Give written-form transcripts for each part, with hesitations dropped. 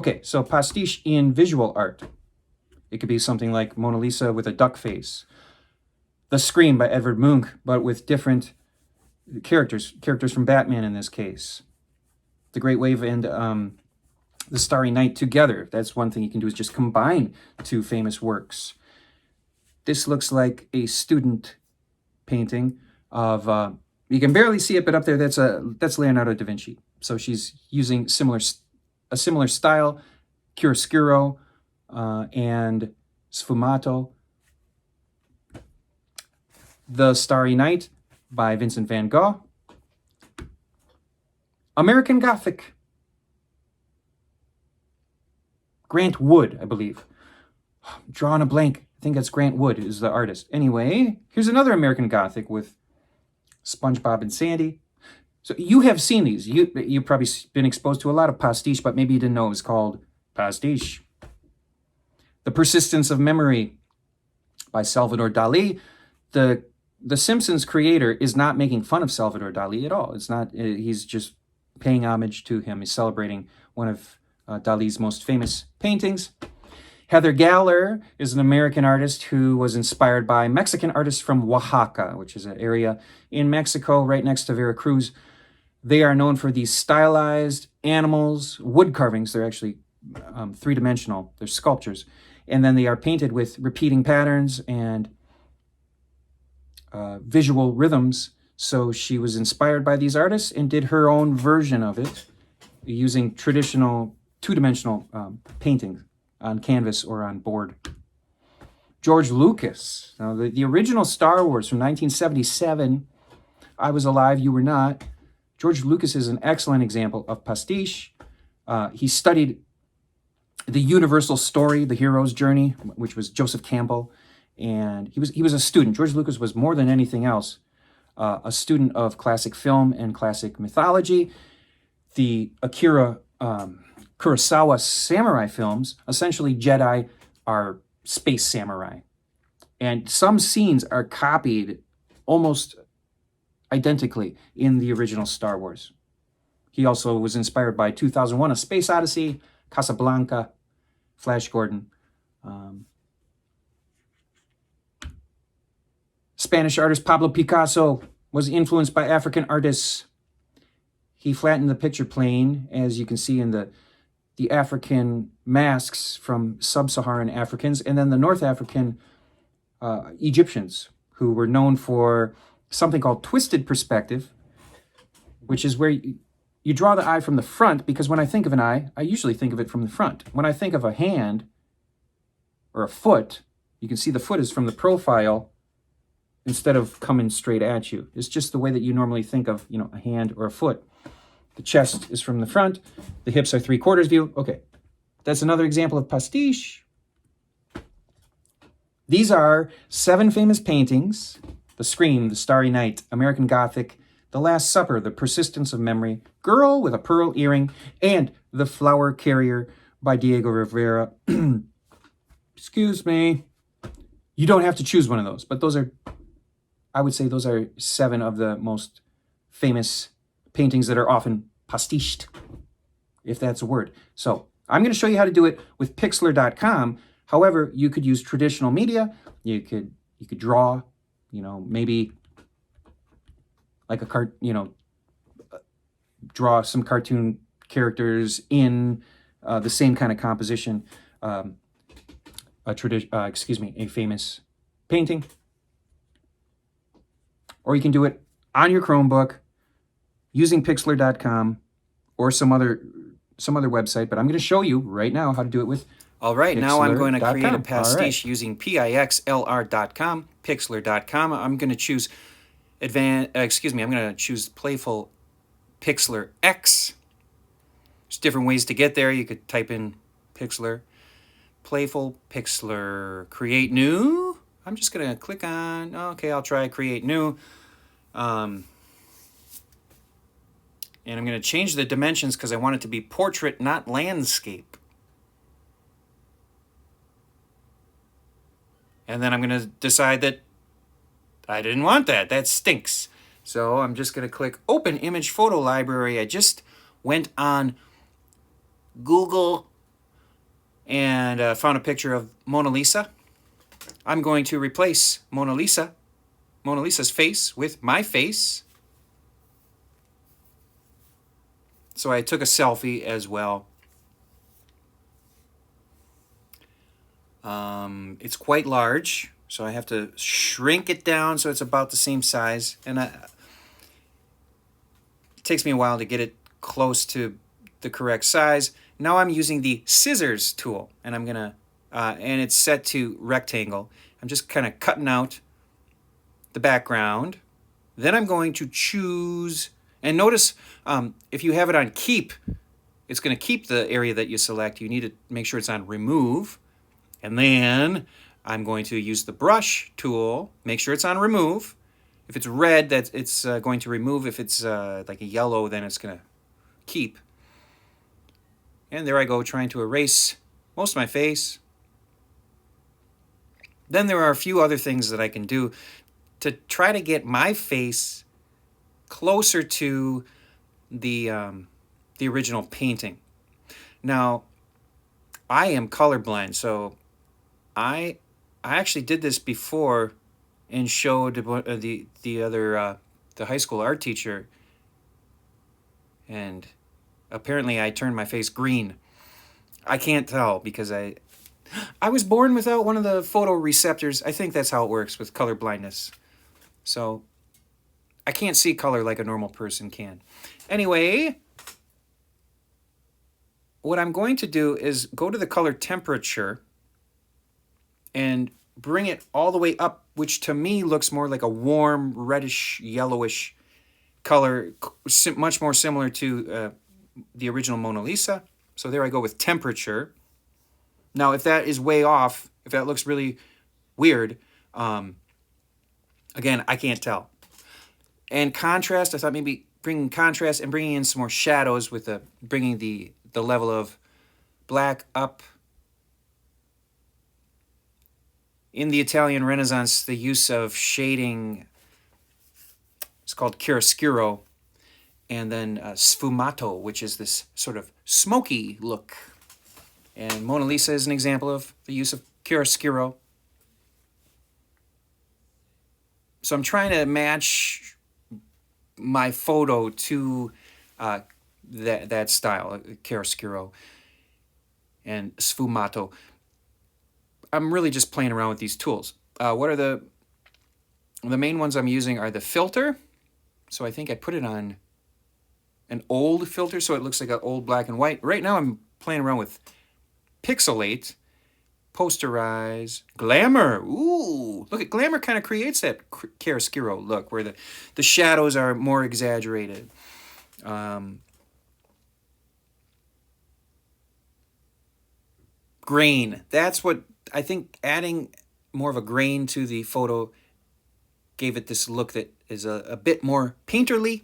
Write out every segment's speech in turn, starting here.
Okay, so pastiche in visual art. It could be something like Mona Lisa with a duck face. The Scream by Edvard Munch, but with different characters from Batman in this case. The Great Wave and The Starry Night together. That's one thing you can do, is just combine two famous works. This looks like a student painting of, you can barely see it, but up there, that's Leonardo da Vinci. So she's using a similar style, chiaroscuro and sfumato. The Starry Night by Vincent van Gogh. American Gothic. Grant Wood, I believe. Drawing a blank. I think that's Grant Wood is the artist. Anyway, here's another American Gothic with SpongeBob and Sandy. So you have seen these. You've probably been exposed to a lot of pastiche, but maybe you didn't know it was called pastiche. The Persistence of Memory by Salvador Dali. The Simpsons creator is not making fun of Salvador Dali at all. It's not. He's just paying homage to him. He's celebrating one of Dali's most famous paintings. Heather Galler is an American artist who was inspired by Mexican artists from Oaxaca, which is an area in Mexico right next to Veracruz. They are known for these stylized animals, wood carvings. They're actually three-dimensional. They're sculptures. And then they are painted with repeating patterns and visual rhythms. So she was inspired by these artists and did her own version of it using traditional two-dimensional painting on canvas or on board. George Lucas. Now, the original Star Wars from 1977, I was alive, you were not. George Lucas is an excellent example of pastiche. He studied the universal story, the hero's journey, which was Joseph Campbell, and he was a student. George Lucas was more than anything else a student of classic film and classic mythology. The Akira Kurosawa samurai films, essentially Jedi are space samurai. And some scenes are copied almost identically in the original Star Wars. He also was inspired by 2001: A Space Odyssey, Casablanca, Flash Gordon. Spanish artist Pablo Picasso was influenced by African artists. He flattened the picture plane, as you can see in the African masks from sub-Saharan Africans, and then the North African Egyptians, who were known for something called twisted perspective, which is where you draw the eye from the front, because when I think of an eye, I usually think of it from the front. When I think of a hand or a foot, you can see the foot is from the profile instead of coming straight at you. It's just the way that you normally think of, a hand or a foot. The chest is from the front. The hips are 3/4 view. Okay, that's another example of pastiche. These are 7 famous paintings: The Scream, The Starry Night, American Gothic, The Last Supper, The Persistence of Memory, Girl with a Pearl Earring, and The Flower Carrier by Diego Rivera. Excuse me. You don't have to choose one of those, but I would say those are 7 of the most famous paintings that are often pastiched, if that's a word. So I'm going to show you how to do it with Pixlr.com. However, you could use traditional media. You could draw, maybe like draw some cartoon characters in the same kind of composition. A famous painting. Or you can do it on your Chromebook using Pixlr.com or some other website, but I'm going to show you right now how to do it with All right, now I'm going to create a pastiche using Pixlr.com, Pixlr.com. I'm going to choose I'm going to choose Playful Pixlr X. There's different ways to get there. You could type in Pixlr, Playful Pixlr, Create New. I'm just going to click on, okay, I'll try Create New. And I'm going to change the dimensions because I want it to be portrait, not landscape. And then I'm going to decide that I didn't want that. That stinks. So I'm just going to click Open Image Photo Library. I just went on Google and found a picture of Mona Lisa. I'm going to replace Mona Lisa's face with my face. So I took a selfie as well. It's quite large, so I have to shrink it down so it's about the same size. And it takes me a while to get it close to the correct size. Now I'm using the scissors tool, and I'm gonna, and it's set to rectangle. I'm just kind of cutting out the background. Then I'm going to choose, and notice if you have it on keep, it's going to keep the area that you select. You need to make sure it's on remove. And then I'm going to use the brush tool, make sure it's on remove. If it's red, it's going to remove. If it's like a yellow, then it's going to keep. And there I go, trying to erase most of my face. Then there are a few other things that I can do to try to get my face closer to the original painting. Now, I am colorblind, so I actually did this before and showed the high school art teacher, and apparently I turned my face green. I can't tell because I was born without one of the photoreceptors. I think that's how it works with color blindness. So I can't see color like a normal person can. Anyway, what I'm going to do is go to the color temperature and bring it all the way up, which to me looks more like a warm, reddish, yellowish color, much more similar to the original Mona Lisa. So there I go with temperature. Now, if that is way off, if that looks really weird, again, I can't tell. And contrast, I thought maybe bringing contrast and bringing in some more shadows with bringing the level of black up. In the Italian Renaissance, the use of shading, it's called chiaroscuro, and then sfumato, which is this sort of smoky look. And Mona Lisa is an example of the use of chiaroscuro. So I'm trying to match my photo to that style, chiaroscuro and sfumato. I'm really just playing around with these tools. What are the main ones I'm using are the filter. So I think I put it on an old filter so it looks like an old black and white. Right now I'm playing around with pixelate, posterize, glamour. Ooh, look at glamour kind of creates that chiaroscuro look where the shadows are more exaggerated. Grain. That's what I think adding more of a grain to the photo gave it this look that is a bit more painterly.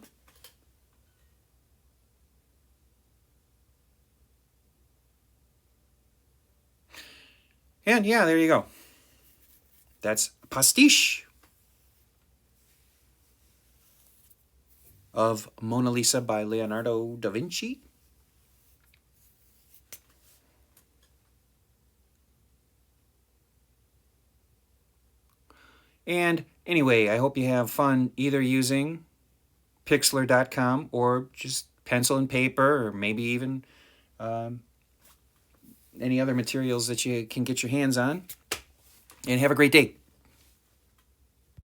And yeah, there you go. That's Pastiche of Mona Lisa by Leonardo da Vinci. And anyway, I hope you have fun either using Pixlr.com or just pencil and paper, or maybe even any other materials that you can get your hands on. And have a great day.